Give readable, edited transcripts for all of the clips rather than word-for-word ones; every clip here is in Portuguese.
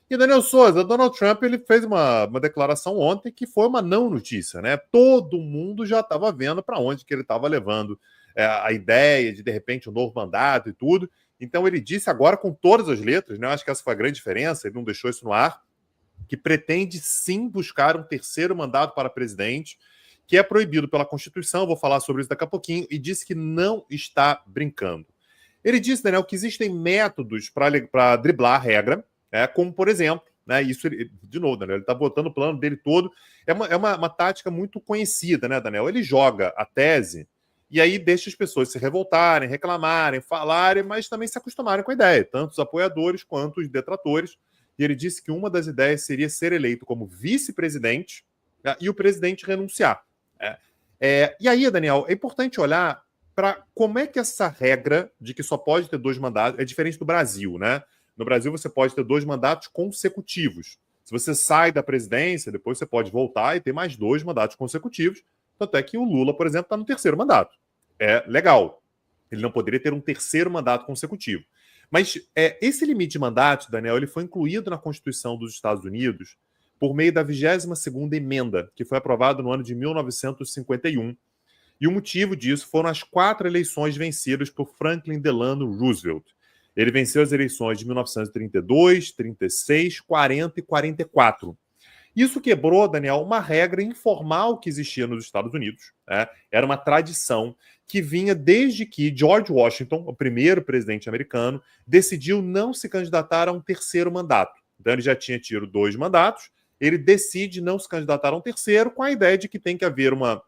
E Daniel Souza, Donald Trump, ele fez uma declaração ontem que foi uma não notícia, né? Todo mundo já estava vendo para onde que ele estava levando a ideia de repente, um novo mandato e tudo. Então, ele disse agora com todas as letras, né? Eu acho que essa foi a grande diferença, ele não deixou isso no ar, que pretende sim buscar um terceiro mandato para presidente, que é proibido pela Constituição, vou falar sobre isso daqui a pouquinho, e disse que não está brincando. Ele disse, Daniel, que existem métodos para driblar a regra, como, por exemplo, né, isso, de novo, Daniel, ele está botando o plano dele todo. É uma tática muito conhecida, né, Daniel? Ele joga a tese e aí deixa as pessoas se revoltarem, reclamarem, falarem, mas também se acostumarem com a ideia, tanto os apoiadores quanto os detratores. E ele disse que uma das ideias seria ser eleito como vice-presidente, né, e o presidente renunciar. E aí, Daniel, é importante olhar para como é que essa regra de que só pode ter 2 mandatos é diferente do Brasil, né? No Brasil, você pode ter 2 mandatos consecutivos. Se você sai da presidência, depois você pode voltar e ter mais 2 mandatos consecutivos. Tanto é que o Lula, por exemplo, está no 3º mandato. É legal. Ele não poderia ter um 3º mandato consecutivo. Mas esse limite de mandatos, Daniel, ele foi incluído na Constituição dos Estados Unidos por meio da 22ª emenda, que foi aprovada no ano de 1951. E o motivo disso foram as 4 eleições vencidas por Franklin Delano Roosevelt. Ele venceu as eleições de 1932, 36, 40 e 44. Isso quebrou, Daniel, uma regra informal que existia nos Estados Unidos. Né? Era uma tradição que vinha desde que George Washington, o primeiro presidente americano, decidiu não se candidatar a um 3º mandato. Então ele já tinha tido 2 mandatos, ele decide não se candidatar a um 3º com a ideia de que tem que haver uma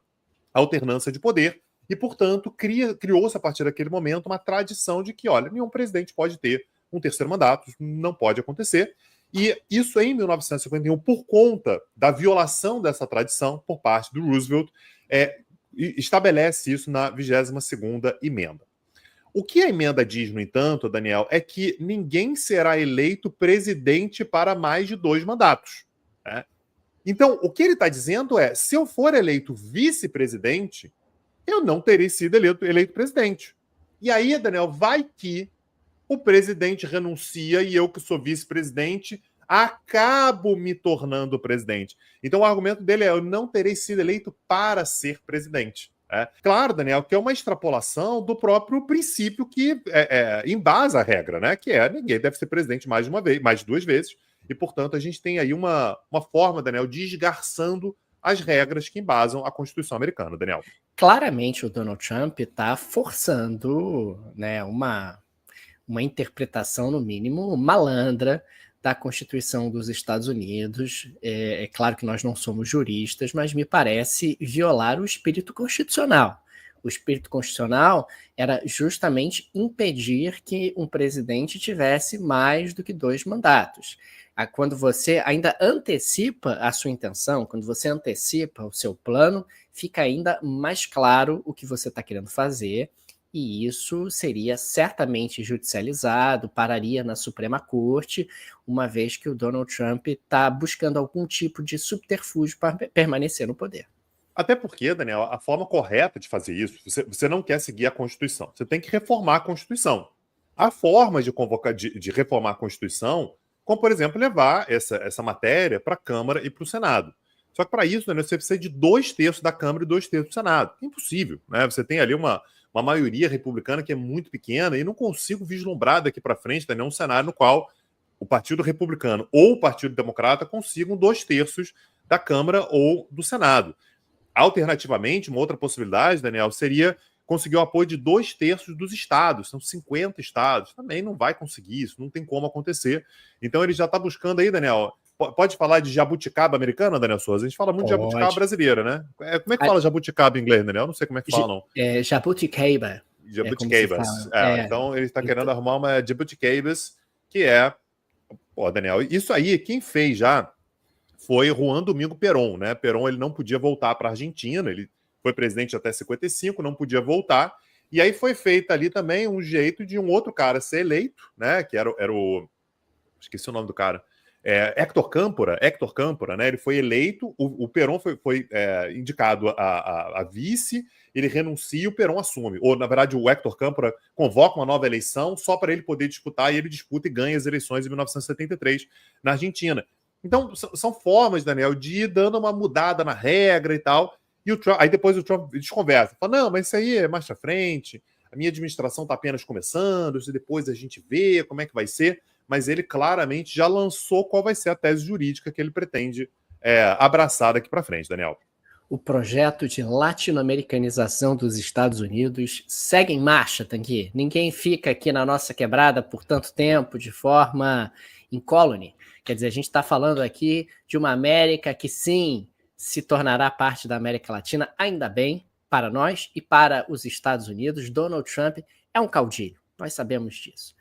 alternância de poder e, portanto, criou-se a partir daquele momento uma tradição de que, olha, nenhum presidente pode ter um 3º mandato, isso não pode acontecer. E isso em 1951, por conta da violação dessa tradição por parte do Roosevelt, estabelece isso na 22ª emenda. O que a emenda diz, no entanto, Daniel, é que ninguém será eleito presidente para mais de 2 mandatos. Né? Então, o que ele está dizendo é, se eu for eleito vice-presidente, eu não terei sido eleito presidente. E aí, Daniel, vai que o presidente renuncia e eu, que sou vice-presidente, acabo me tornando presidente. Então, o argumento dele é, eu não terei sido eleito para ser presidente. Claro, Daniel, que é uma extrapolação do próprio princípio que embasa a regra, né? Que ninguém deve ser presidente mais de uma vez, mais de 2 vezes. E, portanto, a gente tem aí uma forma, Daniel, de esgarçando as regras que embasam a Constituição americana, Daniel. Claramente, o Donald Trump está forçando, né, uma interpretação, no mínimo, malandra da Constituição dos Estados Unidos. É claro que nós não somos juristas, mas me parece violar o espírito constitucional. O espírito constitucional era justamente impedir que um presidente tivesse mais do que 2 mandatos. Quando você ainda antecipa a sua intenção, quando você antecipa o seu plano, fica ainda mais claro o que você está querendo fazer, e isso seria certamente judicializado, pararia na Suprema Corte, uma vez que o Donald Trump está buscando algum tipo de subterfúgio para permanecer no poder. Até porque, Daniel, a forma correta de fazer isso, você não quer seguir a Constituição, você tem que reformar a Constituição. Há formas de reformar a Constituição, como, por exemplo, levar essa matéria para a Câmara e para o Senado. Só que para isso, Daniel, você precisa de 2/3 da Câmara e 2/3 do Senado. É impossível, né? Você tem ali uma maioria republicana que é muito pequena e não consigo vislumbrar daqui para frente, Daniel, um cenário no qual o Partido Republicano ou o Partido Democrata consigam 2/3 da Câmara ou do Senado. Alternativamente, uma outra possibilidade, Daniel, seria conseguir o apoio de 2/3 dos estados. São 50 estados. Também não vai conseguir isso, não tem como acontecer. Então ele já está buscando aí, Daniel. Pode falar de jabuticaba americana, Daniel Souza? A gente fala muito de jabuticaba brasileira, né? Como é que fala jabuticaba em inglês, Daniel? Não sei como é que fala, não. Jabuticaba. Jabuticabas. Então ele está querendo arrumar uma jabuticabas, que é... Pô, Daniel, isso aí, quem fez já foi Juan Domingo Perón, né? Perón, ele não podia voltar para a Argentina, ele foi presidente até 55, não podia voltar, e aí foi feito ali também um jeito de um outro cara ser eleito, né? Que era o... Esqueci o nome do cara. Héctor Câmpora, né? Ele foi eleito, o Perón foi indicado a vice, ele renuncia e o Perón assume. Ou, na verdade, o Héctor Câmpora convoca uma nova eleição só para ele poder disputar, e ele disputa e ganha as eleições em 1973 na Argentina. Então, são formas, Daniel, de ir dando uma mudada na regra e tal. E aí depois o Trump desconversa. Fala, não, mas isso aí é mais pra frente, a minha administração está apenas começando, e depois a gente vê como é que vai ser. Mas ele claramente já lançou qual vai ser a tese jurídica que ele pretende abraçar daqui para frente, Daniel. O projeto de latino-americanização dos Estados Unidos segue em marcha, Tanguy. Ninguém fica aqui na nossa quebrada por tanto tempo de forma incólume. Quer dizer, a gente está falando aqui de uma América que, sim, se tornará parte da América Latina, ainda bem, para nós e para os Estados Unidos. Donald Trump é um caudilho, nós sabemos disso.